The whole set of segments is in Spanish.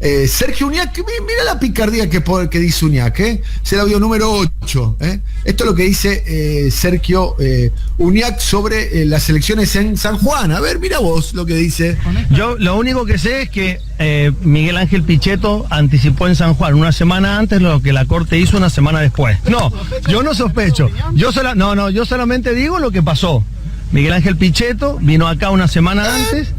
Sergio Uñac, mira la picardía que dice Uñac, es el audio número 8. Esto es lo que dice Sergio Uñac sobre las elecciones en San Juan. A ver, mira vos lo que dice. Yo lo único que sé es que Miguel Ángel Pichetto anticipó en San Juan una semana antes lo que la Corte hizo una semana después. No, yo no sospecho. Yo solamente digo lo que pasó. Miguel Ángel Pichetto vino acá una semana antes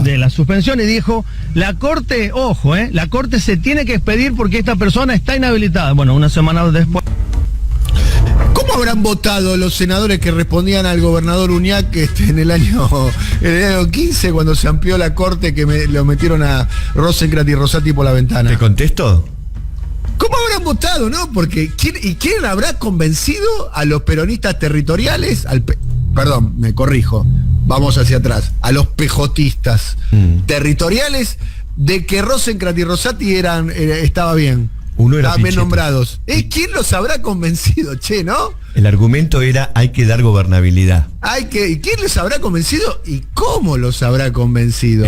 de la suspensión y dijo, la Corte, ojo, la Corte se tiene que expedir porque esta persona está inhabilitada. Bueno, una semana después. ¿Cómo habrán votado los senadores que respondían al gobernador Uñac en el año 15 cuando se amplió la Corte que lo metieron a Rosenkrantz y Rosati por la ventana? ¿Te contesto? ¿Cómo habrán votado, no? Porque ¿quién habrá convencido a los peronistas territoriales, perdón, me corrijo, vamos hacia atrás, a los pejotistas territoriales de que Rosenkrantz y Rosati estaba bien? Uno era estaban bien Pichetto. Nombrados. ¿Quién los habrá convencido, no? El argumento era, hay que dar gobernabilidad. ¿Y quién los habrá convencido y cómo los habrá convencido?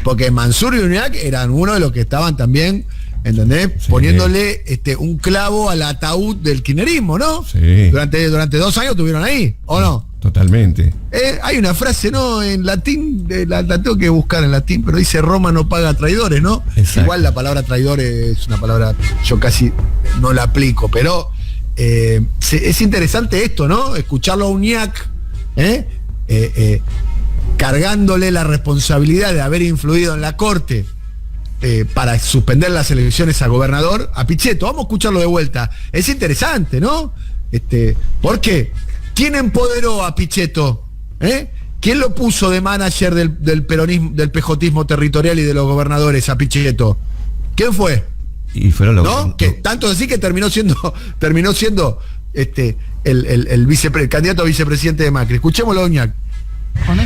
Porque Mansur y Uñac eran uno de los que estaban también, ¿entendés? Sí. Poniéndole un clavo al ataúd del kirchnerismo, ¿no? Sí. Durante 2 años estuvieron ahí, ¿o no? Totalmente. Hay una frase, ¿no? En latín, la tengo que buscar en latín, pero dice Roma no paga traidores, ¿no? Exacto. Igual la palabra traidor es una palabra, yo casi no la aplico, pero es interesante esto, ¿no? Escucharlo a Uñac, cargándole la responsabilidad de haber influido en la Corte para suspender las elecciones a gobernador, a Pichetto. Vamos a escucharlo de vuelta. Es interesante, ¿no? ¿Por qué? ¿Quién empoderó a Pichetto? ¿Quién lo puso de manager del peronismo, del pejotismo territorial y de los gobernadores a Pichetto? ¿Quién fue? Y fueron los... ¿No? Que tanto así que terminó siendo el candidato a vicepresidente de Macri. Escuchémoslo, Uñac.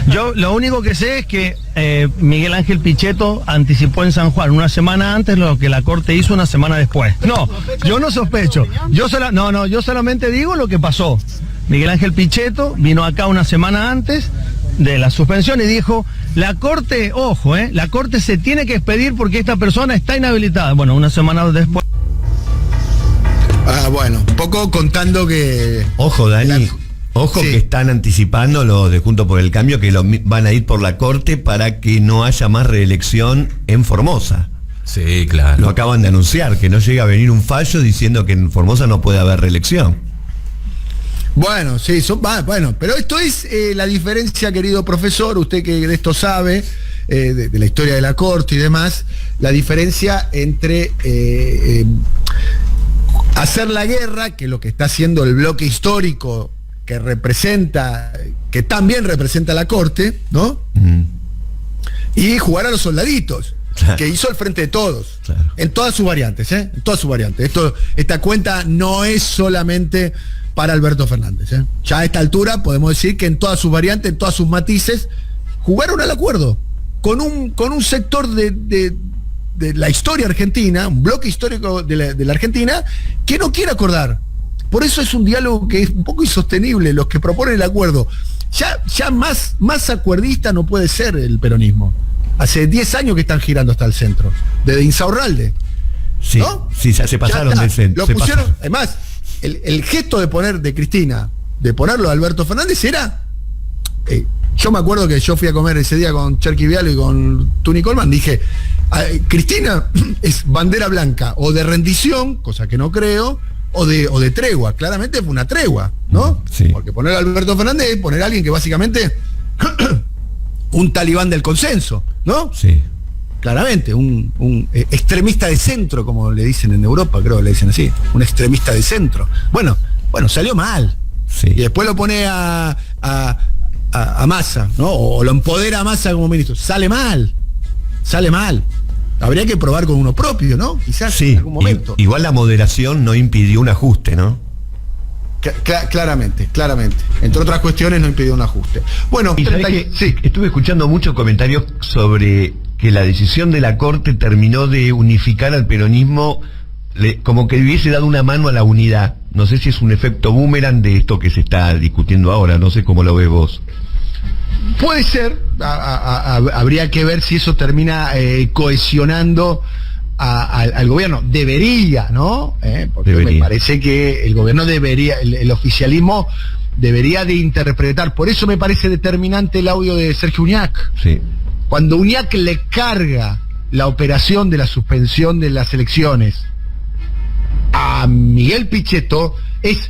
Yo lo único que sé es que Miguel Ángel Pichetto anticipó en San Juan una semana antes lo que la Corte hizo una semana después. No, yo no sospecho. Yo solamente digo lo que pasó. Miguel Ángel Pichetto vino acá una semana antes de la suspensión y dijo, la Corte, ojo, la Corte se tiene que expedir porque esta persona está inhabilitada. Bueno, una semana después. Bueno, un poco contando que... Ojo, Dani. Ojo, sí. Que están anticipando los de Juntos por el Cambio que van a ir por la Corte para que no haya más reelección en Formosa. Sí, claro. Lo acaban de anunciar, que no llega a venir un fallo diciendo que en Formosa no puede haber reelección. Bueno, sí, pero esto es la diferencia, querido profesor, usted que de esto sabe, de la historia de la Corte y demás, la diferencia entre hacer la guerra, que es lo que está haciendo el bloque histórico que también representa la Corte, ¿no? Y jugar a los soldaditos, claro, que hizo el Frente de Todos, claro, en todas sus variantes, en todas sus variantes. Esta cuenta no es solamente para Alberto Fernández, Ya a esta altura podemos decir que en todas sus variantes, en todas sus matices, jugaron al acuerdo con un sector de la historia argentina, un bloque histórico de la Argentina, que no quiere acordar. Por eso es un diálogo que es un poco insostenible. Los que proponen el acuerdo, ya más acuerdista no puede ser el peronismo. Hace 10 años que están girando hasta el centro, desde Insaurralde. Sí, ¿no? Sí, se pasaron del centro. Lo pusieron, además, el gesto de Cristina, de ponerlo a Alberto Fernández era... yo me acuerdo que yo fui a comer ese día con Cherky Vialo y con Tuni Coleman, dije, Cristina es bandera blanca, o de rendición, cosa que no creo, o de tregua. Claramente fue una tregua, ¿no? Sí. Porque poner a Alberto Fernández es poner a alguien que básicamente un talibán del consenso, ¿no? Sí. Claramente, un extremista de centro, como le dicen en Europa, creo que le dicen así, un extremista de centro. Bueno, salió mal. Sí. Y después lo pone a Massa, ¿no? O lo empodera a Massa como ministro. Sale mal. Habría que probar con uno propio, ¿no? Quizás sí, en algún momento. Igual la moderación no impidió un ajuste, ¿no? Claramente. Entre otras cuestiones no impidió un ajuste. Bueno, sí, estuve escuchando muchos comentarios sobre que la decisión de la Corte terminó de unificar al peronismo, como que hubiese dado una mano a la unidad. No sé si es un efecto boomerang de esto que se está discutiendo ahora, no sé cómo lo ves vos. Puede ser, habría que ver si eso termina cohesionando al gobierno. Debería, ¿no? Porque debería. Me parece que el gobierno debería, el oficialismo debería de interpretar. Por eso me parece determinante el audio de Sergio Uñac. Sí. Cuando Uñac le carga la operación de la suspensión de las elecciones a Miguel Pichetto, es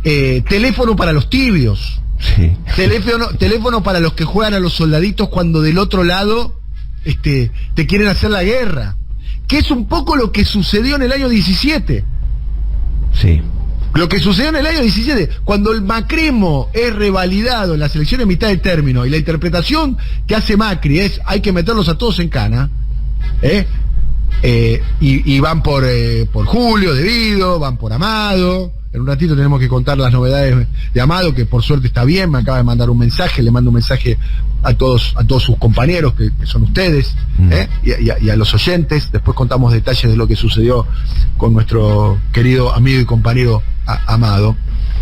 teléfono para los tibios. Sí. Teléfono para los que juegan a los soldaditos cuando del otro lado te quieren hacer la guerra. Que es un poco lo que sucedió en el año 17. Sí. Lo que sucedió en el año 17, cuando el macrismo es revalidado en las elecciones a mitad de término y la interpretación que hace Macri es hay que meterlos a todos en cana, y van por Julio, Devido, van por Amado. En un ratito tenemos que contar las novedades de Amado, que por suerte está bien, me acaba de mandar un mensaje, le mando un mensaje a todos sus compañeros, que son ustedes, y a los oyentes. Después contamos detalles de lo que sucedió con nuestro querido amigo y compañero Amado.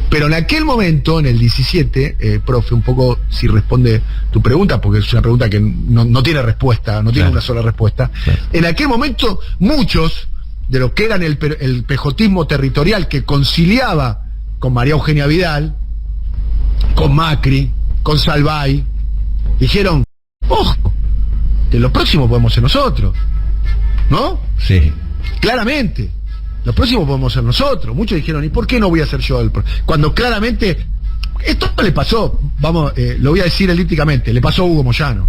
Pero en aquel momento, en el 17, profe, un poco si responde tu pregunta, porque es una pregunta que no tiene respuesta, no tiene una sola respuesta. Claro. En aquel momento, muchos de lo que eran el pejotismo territorial que conciliaba con María Eugenia Vidal, con Macri, con Salvay, dijeron, ojo, que lo próximo podemos ser nosotros, ¿no? Sí. Claramente, lo próximo podemos ser nosotros. Muchos dijeron, ¿y por qué no voy a ser yo el cuando claramente, esto le pasó, lo voy a decir elípticamente, le pasó a Hugo Moyano.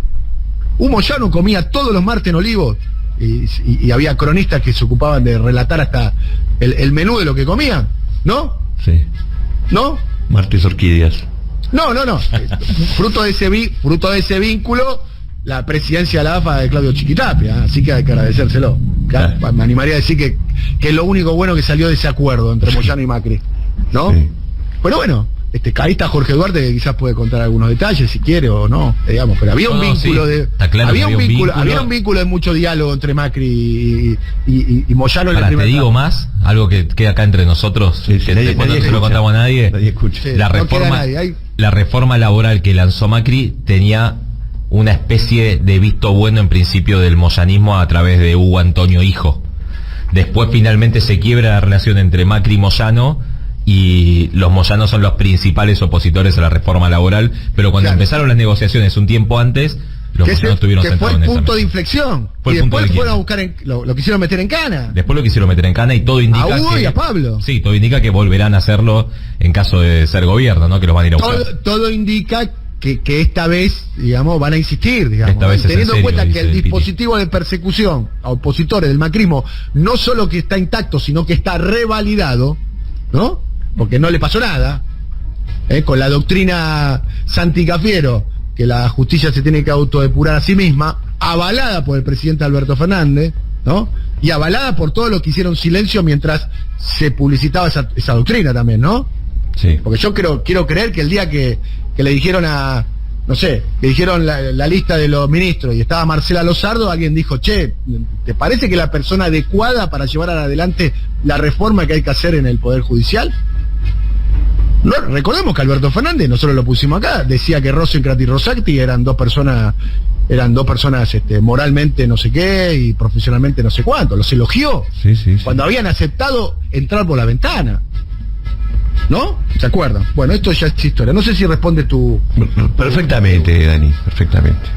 Hugo Moyano comía todos los martes en Olivos, y había cronistas que se ocupaban de relatar hasta el menú de lo que comían, ¿no? Sí. ¿No? Martes Orquídeas. No. Fruto de ese vínculo, la presidencia de la AFA de Claudio Chiquitapia, así que hay que agradecérselo. Claro. Me animaría a decir que es lo único bueno que salió de ese acuerdo entre Moyano y Macri, ¿no? Sí. Pero bueno, ahí está Jorge Duarte, que quizás puede contar algunos detalles si quiere o no, digamos, pero había un vínculo había un vínculo de mucho diálogo entre Macri y Moyano. Ahora, te digo más, algo que queda acá entre nosotros, que después no se lo contamos a nadie. Nadie escucha. Sí, la reforma laboral que lanzó Macri tenía una especie de visto bueno en principio del moyanismo a través de Hugo Antonio Hijo. Después finalmente se quiebra la relación entre Macri y Moyano, y los moyanos son los principales opositores a la reforma laboral, pero cuando empezaron las negociaciones un tiempo antes, los moyanos estuvieron sentados en esa mesa. Fue el punto de inflexión. Y después fueron a buscar, lo quisieron meter en cana. Después lo quisieron meter en cana, y todo indica a Hugo y a Pablo. Sí, todo indica que volverán a hacerlo en caso de ser gobierno, ¿no? Que los van a ir a buscar. Todo indica que esta vez, digamos, van a insistir, digamos. Esta vez teniendo en cuenta que el Piti. dispositivo de persecución a opositores del macrismo no solo que está intacto, sino que está revalidado, ¿no? Porque no le pasó nada, con la doctrina Santi Cafiero, que la justicia se tiene que autodepurar a sí misma, avalada por el presidente Alberto Fernández, ¿no? Y avalada por todos los que hicieron silencio mientras se publicitaba esa doctrina también, ¿no? Sí. Porque yo quiero creer que el día que le dijeron le dijeron la lista de los ministros y estaba Marcela Lozardo, alguien dijo, che, ¿te parece que la persona adecuada para llevar adelante la reforma que hay que hacer en el Poder Judicial? No, recordemos que Alberto Fernández, nosotros lo pusimos acá, decía que Rosencrantz y Rosati eran dos personas moralmente no sé qué y profesionalmente no sé cuánto, los elogió, Sí. cuando habían aceptado entrar por la ventana, ¿no? ¿Se acuerdan? Bueno, esto ya es historia, no sé si responde tu... Perfectamente, Dani, perfectamente.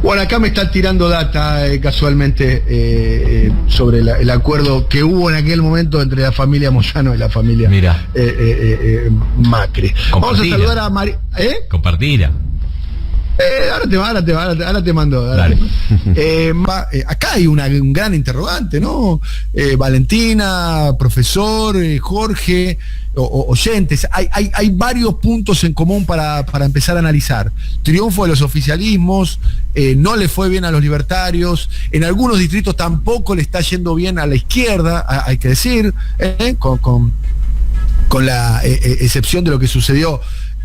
Bueno, acá me están tirando data casualmente sobre el acuerdo que hubo en aquel momento entre la familia Moyano y la familia Macri. Vamos a saludar a María. Compartila. Ahora te mando. Dale. Acá hay un gran interrogante, ¿no? Valentina, profesor, Jorge, oyentes. Hay varios puntos en común para empezar a analizar. Triunfo de los oficialismos, no le fue bien a los libertarios, en algunos distritos tampoco le está yendo bien a la izquierda, hay que decir, con la excepción de lo que sucedió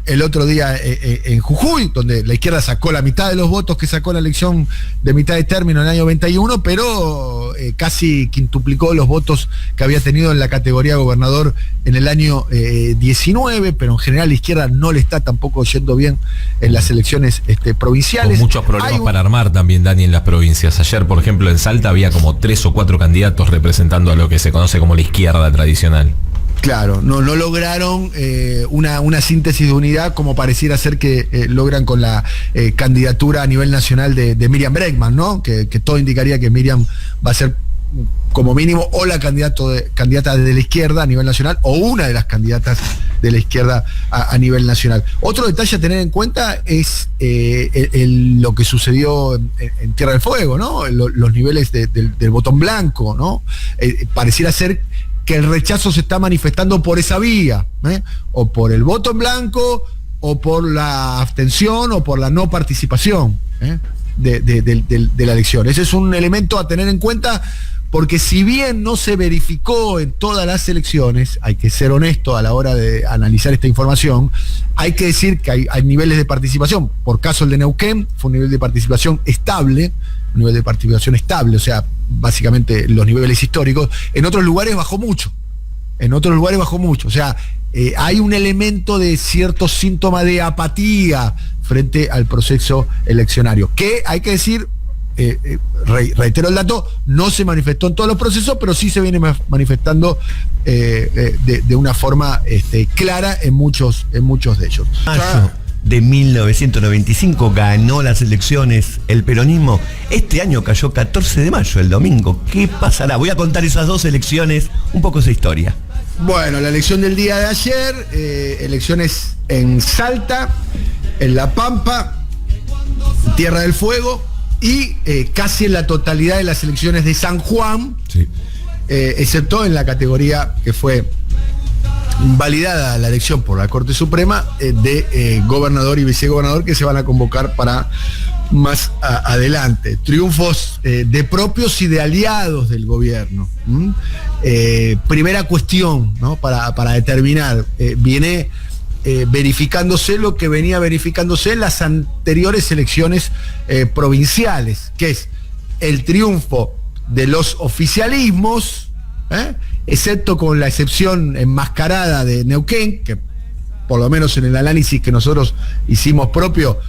el otro día en Jujuy, donde la izquierda sacó la mitad de los votos que sacó la elección de mitad de término en el año 91, pero casi quintuplicó los votos que había tenido en la categoría de gobernador en el año 19, pero en general la izquierda no le está tampoco yendo bien en las elecciones provinciales. Con muchos problemas para armar también, Dani, en las provincias. Ayer, por ejemplo, en Salta había como 3 o 4 candidatos representando a lo que se conoce como la izquierda tradicional. Claro, no lograron una síntesis de unidad como pareciera ser que logran con la candidatura a nivel nacional de Miriam Bregman, ¿no? Que todo indicaría que Miriam va a ser como mínimo o la candidata de la izquierda a nivel nacional o una de las candidatas de la izquierda a nivel nacional. Otro detalle a tener en cuenta es lo que sucedió en Tierra del Fuego, ¿no? Los niveles del botón blanco, ¿no? Pareciera ser que el rechazo se está manifestando por esa vía, o por el voto en blanco, o por la abstención, o por la no participación de la elección. Ese es un elemento a tener en cuenta, porque si bien no se verificó en todas las elecciones, hay que ser honesto a la hora de analizar esta información, hay que decir que hay niveles de participación. Por caso el de Neuquén, fue un nivel de participación estable, o sea, básicamente los niveles históricos. En otros lugares bajó mucho, o sea, hay un elemento de cierto síntoma de apatía frente al proceso eleccionario, que hay que decir, reitero el dato, no se manifestó en todos los procesos, pero sí se viene manifestando de una forma clara en muchos de ellos. De 1995 ganó las elecciones el peronismo. Este año cayó 14 de mayo, el domingo. ¿Qué pasará? Voy a contar esas 2 elecciones, un poco esa historia. Bueno, la elección del día de ayer, elecciones en Salta, en La Pampa, Tierra del Fuego y casi en la totalidad de las elecciones de San Juan, sí. Excepto en la categoría que fue validada la elección por la Corte Suprema de gobernador y vicegobernador, que se van a convocar para más adelante. Triunfos de propios y de aliados del gobierno. Primera cuestión, ¿no? para determinar, viene verificándose lo que venía verificándose en las anteriores elecciones provinciales, que es el triunfo de los oficialismos, excepto con la excepción enmascarada de Neuquén, que por lo menos en el análisis que nosotros hicimos propio,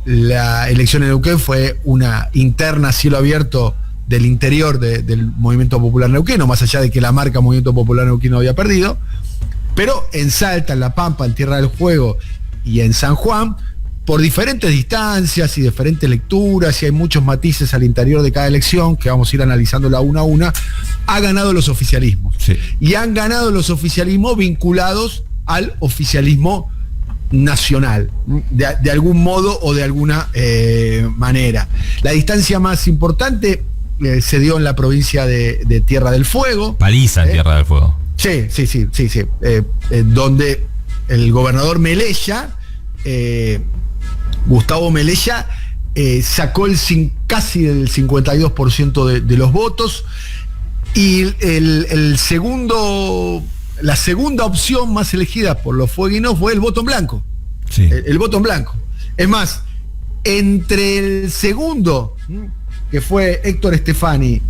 la elección en Neuquén fue una interna a cielo abierto del interior del Movimiento Popular Neuquino, más allá de que la marca Movimiento Popular Neuquino había perdido. Pero en Salta, en La Pampa, en Tierra del Fuego y en San Juan, por diferentes distancias y diferentes lecturas, y hay muchos matices al interior de cada elección, que vamos a ir analizándola una a una, ha ganado los oficialismos. Sí. Y han ganado los oficialismos vinculados al oficialismo nacional, de algún modo o de alguna manera. La distancia más importante se dio en la provincia de Tierra del Fuego. Paliza en Tierra del Fuego. Sí. Donde el gobernador Melella, Gustavo Melella, sacó casi el 52% de los votos, y la segunda opción más elegida por los fueguinos fue el voto en blanco. Sí. El voto en blanco. Es más, entre el segundo, que fue Héctor Stefani,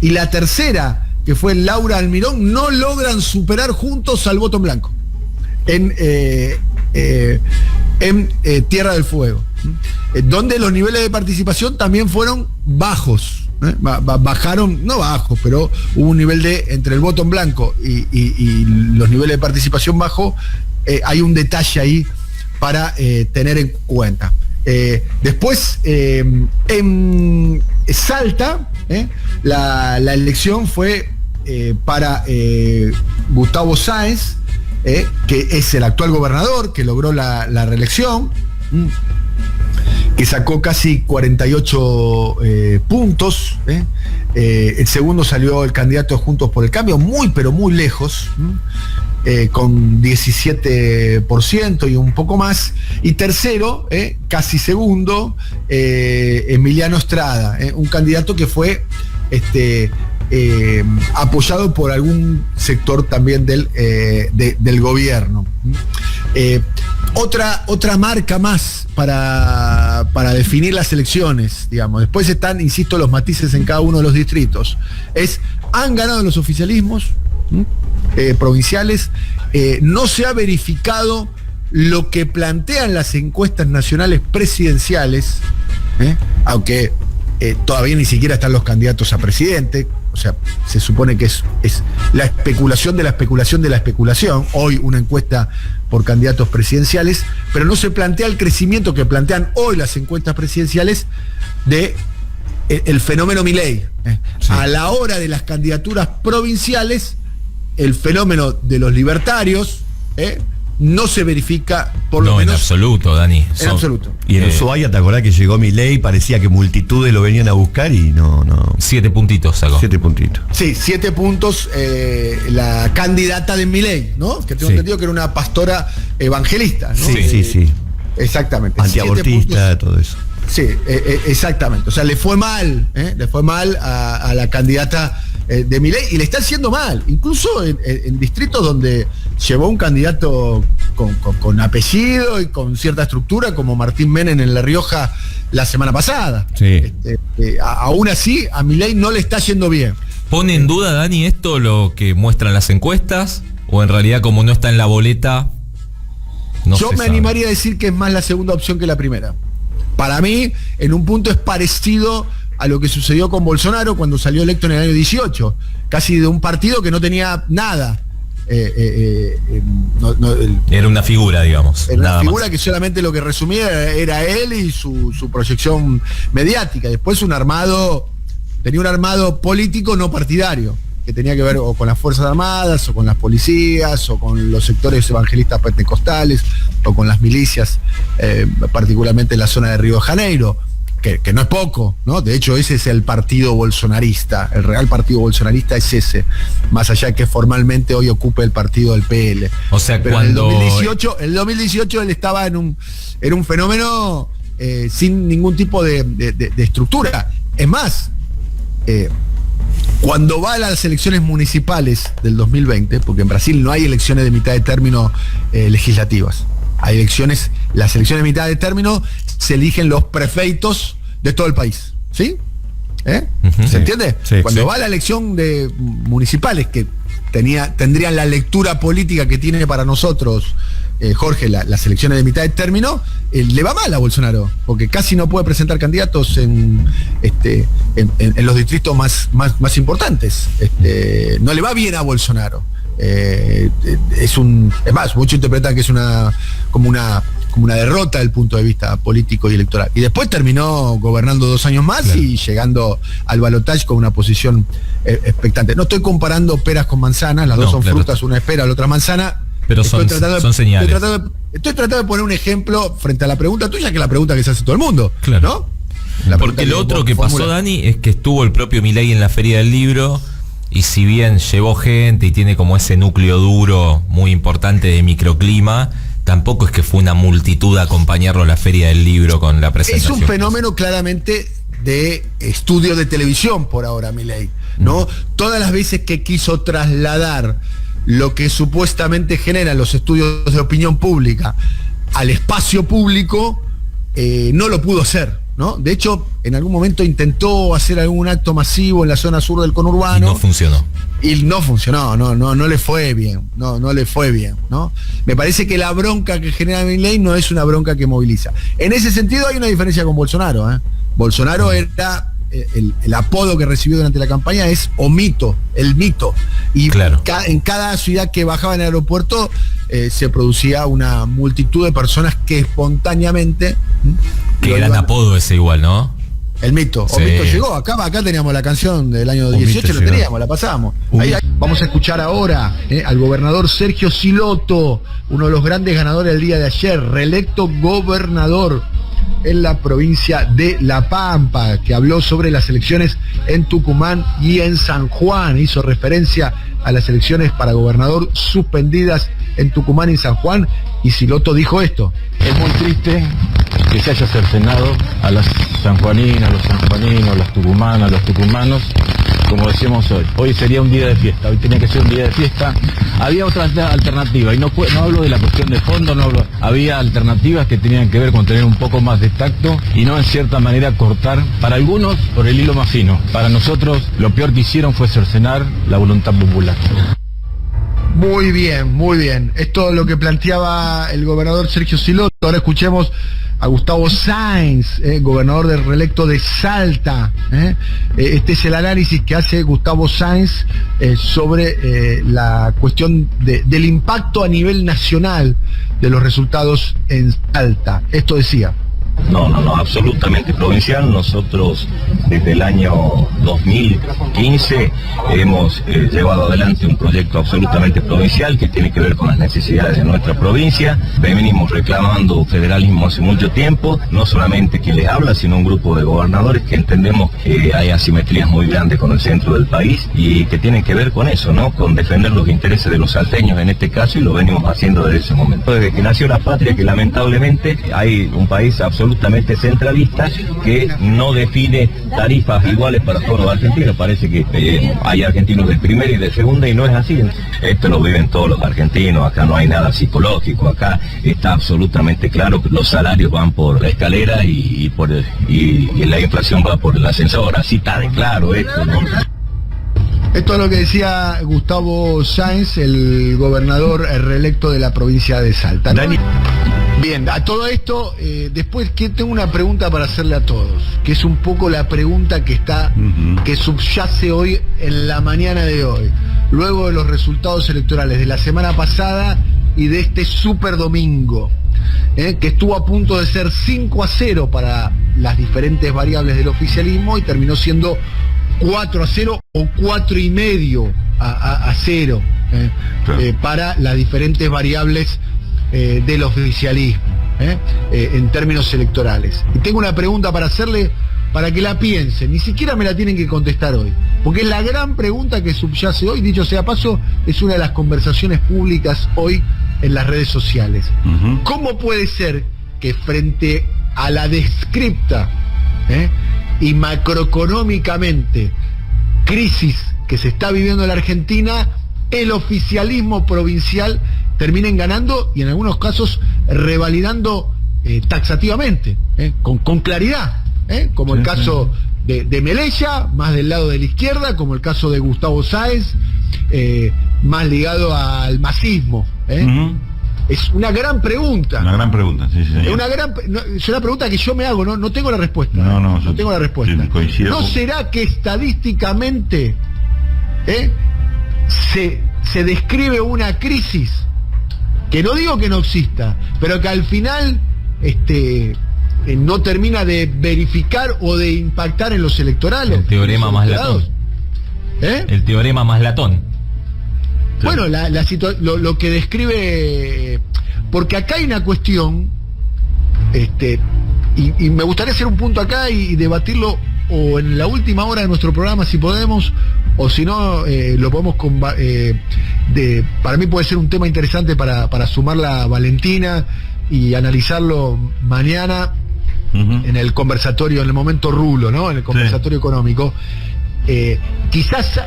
y la tercera, que fue Laura Almirón, no logran superar juntos al voto en blanco en Tierra del Fuego, donde los niveles de participación también fueron bajos. Bajaron, no bajos, pero hubo un nivel entre el voto en blanco y los niveles de participación bajo. Hay un detalle ahí para tener en cuenta. Después, en Salta, la elección fue para Gustavo Sáenz, que es el actual gobernador, que logró la reelección, que sacó casi 48 puntos. El segundo salió el candidato de Juntos por el Cambio, muy pero muy lejos, con 17% y un poco más. Y tercero, casi segundo, Emiliano Estrada, un candidato que fue apoyado por algún sector también del gobierno. otra marca más para definir las elecciones, digamos. Después están, insisto, los matices en cada uno de los distritos. Han ganado los oficialismos provinciales, no se ha verificado lo que plantean las encuestas nacionales presidenciales, aunque todavía ni siquiera están los candidatos a presidente. O sea, se supone que es la especulación de la especulación de la especulación. Hoy una encuesta por candidatos presidenciales, pero no se plantea el crecimiento que plantean hoy las encuestas presidenciales de el fenómeno Milei. Sí. A la hora de las candidaturas provinciales, el fenómeno de los libertarios no se verifica, por lo menos. En absoluto, Dani. En absoluto. Y en Ushuaia, ¿te acordás que llegó Milei? Parecía que multitudes lo venían a buscar y no. 7 puntitos sacó. 7 puntitos. Sí, 7 puntos la candidata de Milei, ¿no? Que tengo entendido que era una pastora evangelista, ¿no? Sí. Exactamente. Antiabortista, todo eso. Sí, exactamente. O sea, le fue mal a la candidata de Milei, y le está haciendo mal, incluso en distritos donde llevó un candidato con apellido y con cierta estructura, como Martín Menem en La Rioja la semana pasada. Sí. Aún así, a Milei no le está yendo bien. ¿Pone en duda, Dani, esto lo que muestran las encuestas? ¿O en realidad, como no está en la boleta, no se Yo me sabe? animaría a decir que es más la segunda opción que la primera. Para mí, en un punto es parecido a lo que sucedió con Bolsonaro cuando salió electo en el año 18, casi de un partido que no tenía nada. Era una figura, digamos. Era una nada figura más. que solamente lo que resumía era él y su proyección mediática. Después tenía un armado político no partidario, que tenía que ver o con las Fuerzas Armadas, o con las policías, o con los sectores evangelistas pentecostales, o con las milicias, particularmente en la zona de Río de Janeiro. Que no es poco, ¿no? De hecho, ese es el partido bolsonarista, el real partido bolsonarista es ese, más allá de que formalmente hoy ocupe el partido del PL. O sea, pero cuando... en el 2018 él estaba en un fenómeno sin ningún tipo de estructura. Es más, cuando va a las elecciones municipales del 2020, porque en Brasil no hay elecciones de mitad de término legislativas, hay las elecciones de mitad de término se eligen los prefeitos de todo el país, ¿sí? ¿Se entiende? Sí, Cuando sí. va a la elección de municipales, que tendrían la lectura política que tiene para nosotros, Jorge, las elecciones de mitad de término, le va mal a Bolsonaro, porque casi no puede presentar candidatos en los distritos más importantes. No le va bien a Bolsonaro. Es más, muchos interpretan que es como una derrota desde el punto de vista político y electoral. Y después terminó gobernando 2 años más, claro, y llegando al balotaje con una posición expectante. No estoy comparando peras con manzanas, las dos son frutas, una es pera, la otra manzana. Pero son señales. Estoy tratando de poner un ejemplo frente a la pregunta tuya, que es la pregunta que se hace todo el mundo, claro, ¿no? Porque lo otro que pasó, Dani, es que estuvo el propio Milei en la Feria del Libro, y si bien llevó gente y tiene como ese núcleo duro muy importante de microclima, tampoco es que fue una multitud a acompañarlo a la Feria del Libro con la presentación. Es un fenómeno claramente de estudio de televisión por ahora, Milei, ¿no? Todas las veces que quiso trasladar lo que supuestamente generan los estudios de opinión pública al espacio público, no lo pudo hacer, ¿no? De hecho, en algún momento intentó hacer algún acto masivo en la zona sur del conurbano. Y no funcionó. Y no funcionó, no le fue bien, no le fue bien, ¿no? Me parece que la bronca que genera Milei no es una bronca que moviliza. En ese sentido hay una diferencia con Bolsonaro, ¿eh? Bolsonaro era... El apodo que recibió durante la campaña es Omito, el mito. Y claro, en cada ciudad que bajaba en el aeropuerto se producía una multitud de personas que espontáneamente... Qué gran apodo ese igual, ¿no? El mito. Sí. Omito llegó. Acá teníamos la canción del año 18, lo teníamos, la pasábamos. Ahí. Vamos a escuchar ahora al gobernador Sergio Silotto, uno de los grandes ganadores del día de ayer, reelecto gobernador en la provincia de La Pampa, que habló sobre las elecciones en Tucumán y en San Juan. Hizo referencia a las elecciones para gobernador suspendidas en Tucumán y San Juan, y Silotto dijo esto: es muy triste que se haya cercenado a las sanjuaninas, los sanjuaninos, las tucumanas, los tucumanos, como decíamos hoy. Hoy sería un día de fiesta, hoy tenía que ser un día de fiesta. Había otra alternativa, y no hablo de la cuestión de fondo, había alternativas que tenían que ver con tener un poco más de tacto y no en cierta manera cortar, para algunos, por el hilo más fino. Para nosotros, lo peor que hicieron fue cercenar la voluntad popular. Muy bien, muy bien. Esto es lo que planteaba el gobernador Sergio Silotto. Ahora escuchemos a Gustavo Sáenz, gobernador del reelecto de Salta. Este es el análisis que hace Gustavo Sáenz sobre la cuestión del impacto a nivel nacional de los resultados en Salta. Esto decía. No, absolutamente provincial. Nosotros desde el año 2015 hemos llevado adelante un proyecto absolutamente provincial que tiene que ver con las necesidades de nuestra provincia. Venimos reclamando federalismo hace mucho tiempo, no solamente quien les habla, sino un grupo de gobernadores que entendemos que hay asimetrías muy grandes con el centro del país y que tienen que ver con eso, ¿no? Con defender los intereses de los salteños en este caso, y lo venimos haciendo desde ese momento. Desde que nació la patria, que lamentablemente hay un país absolutamente centralista que no define tarifas iguales para todos los argentinos. Parece que hay argentinos de primera y de segunda, y no es así. Esto lo viven todos los argentinos, acá no hay nada psicológico, acá está absolutamente claro que los salarios van por la escalera y la inflación va por el ascensor, así está de claro esto, ¿no? Esto es lo que decía Gustavo Sáenz, el gobernador reelecto de la provincia de Salta, ¿no? Bien, a todo esto, después que tengo una pregunta para hacerle a todos, que es un poco la pregunta que que subyace hoy en la mañana de hoy, luego de los resultados electorales de la semana pasada y de este super domingo, que estuvo a punto de ser 5-0 para las diferentes variables del oficialismo y terminó siendo 4-0 o 4,5 a 0 para las diferentes variables del oficialismo en términos electorales. Y tengo una pregunta para hacerle, para que la piensen, ni siquiera me la tienen que contestar hoy, porque es la gran pregunta que subyace hoy. Dicho sea paso, es una de las conversaciones públicas hoy en las redes sociales. ¿Cómo puede ser que frente a la descripta y macroeconómicamente crisis que se está viviendo en la Argentina, el oficialismo provincial terminen ganando y en algunos casos revalidando taxativamente, con claridad, como el caso de Melella, más del lado de la izquierda, como el caso de Gustavo Sáenz, más ligado al masismo. Es una gran pregunta. Una gran pregunta, sí, sí. Es una pregunta que yo me hago, no tengo la respuesta. No tengo la respuesta. Sí, coincido. ¿No será que estadísticamente se describe una crisis, que no digo que no exista, pero que al final no termina de verificar o de impactar en los electorales? El teorema más latón. El teorema más latón. Bueno, lo que describe, porque acá hay una cuestión, y me gustaría hacer un punto acá y debatirlo o en la última hora de nuestro programa si podemos, o si no, lo podemos para mí puede ser un tema interesante para sumarla a Valentina y analizarlo mañana en el conversatorio, en el momento rulo, ¿no? En el conversatorio económico. Quizás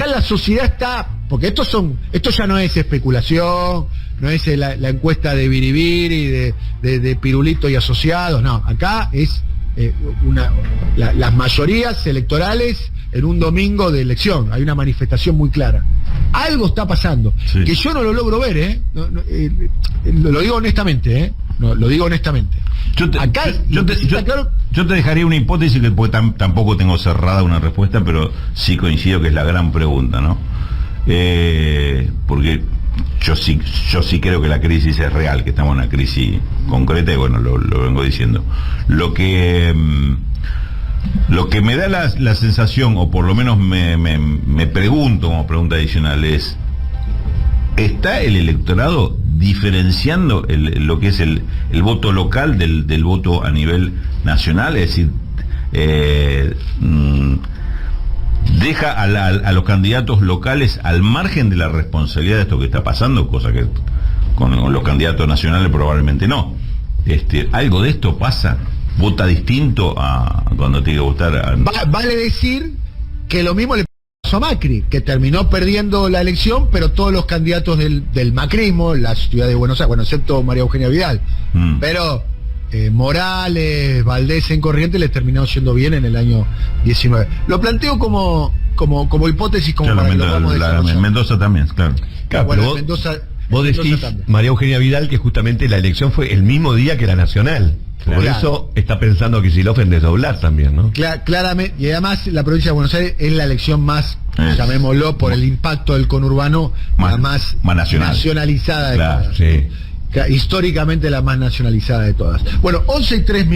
la sociedad está, porque esto ya no es especulación, no es la encuesta de Biribiri, de Pirulito y asociados, no, acá es las mayorías electorales en un domingo de elección, hay una manifestación muy clara. Algo está pasando, que yo no lo logro ver, lo digo honestamente, lo digo honestamente. Yo te dejaría una hipótesis que tampoco tengo cerrada una respuesta, pero sí coincido que es la gran pregunta, ¿no? Porque yo sí creo que la crisis es real, que estamos en una crisis concreta, y bueno, lo vengo diciendo. Lo que me da la sensación, o por lo menos me pregunto como pregunta adicional, es: ¿está el electorado diferenciando lo que es el voto local del voto a nivel nacional? Es decir, deja a los candidatos locales al margen de la responsabilidad de esto que está pasando, cosa que con los candidatos nacionales probablemente no. ¿Algo de esto pasa? ¿Vota distinto a cuando tiene que votar? Vale decir que lo mismo le pasó a Macri, que terminó perdiendo la elección, pero todos los candidatos del macrismo, la ciudad de Buenos Aires, bueno, excepto María Eugenia Vidal, pero Morales, Valdés en Corrientes les terminó yendo bien en el año 19. Lo planteo como hipótesis, como claro, para que lo vamos desarrollando. Mendoza también, claro. Bueno, pero vos decís, también. María Eugenia Vidal, que justamente la elección fue el mismo día que la nacional. Por eso está pensando Kicillof en desdoblar también, ¿no? Claramente, y además la provincia de Buenos Aires es la elección más, llamémoslo, por el impacto del conurbano, la más nacionalizada de todas. Sí. Históricamente la más nacionalizada de todas. Bueno, 11:03.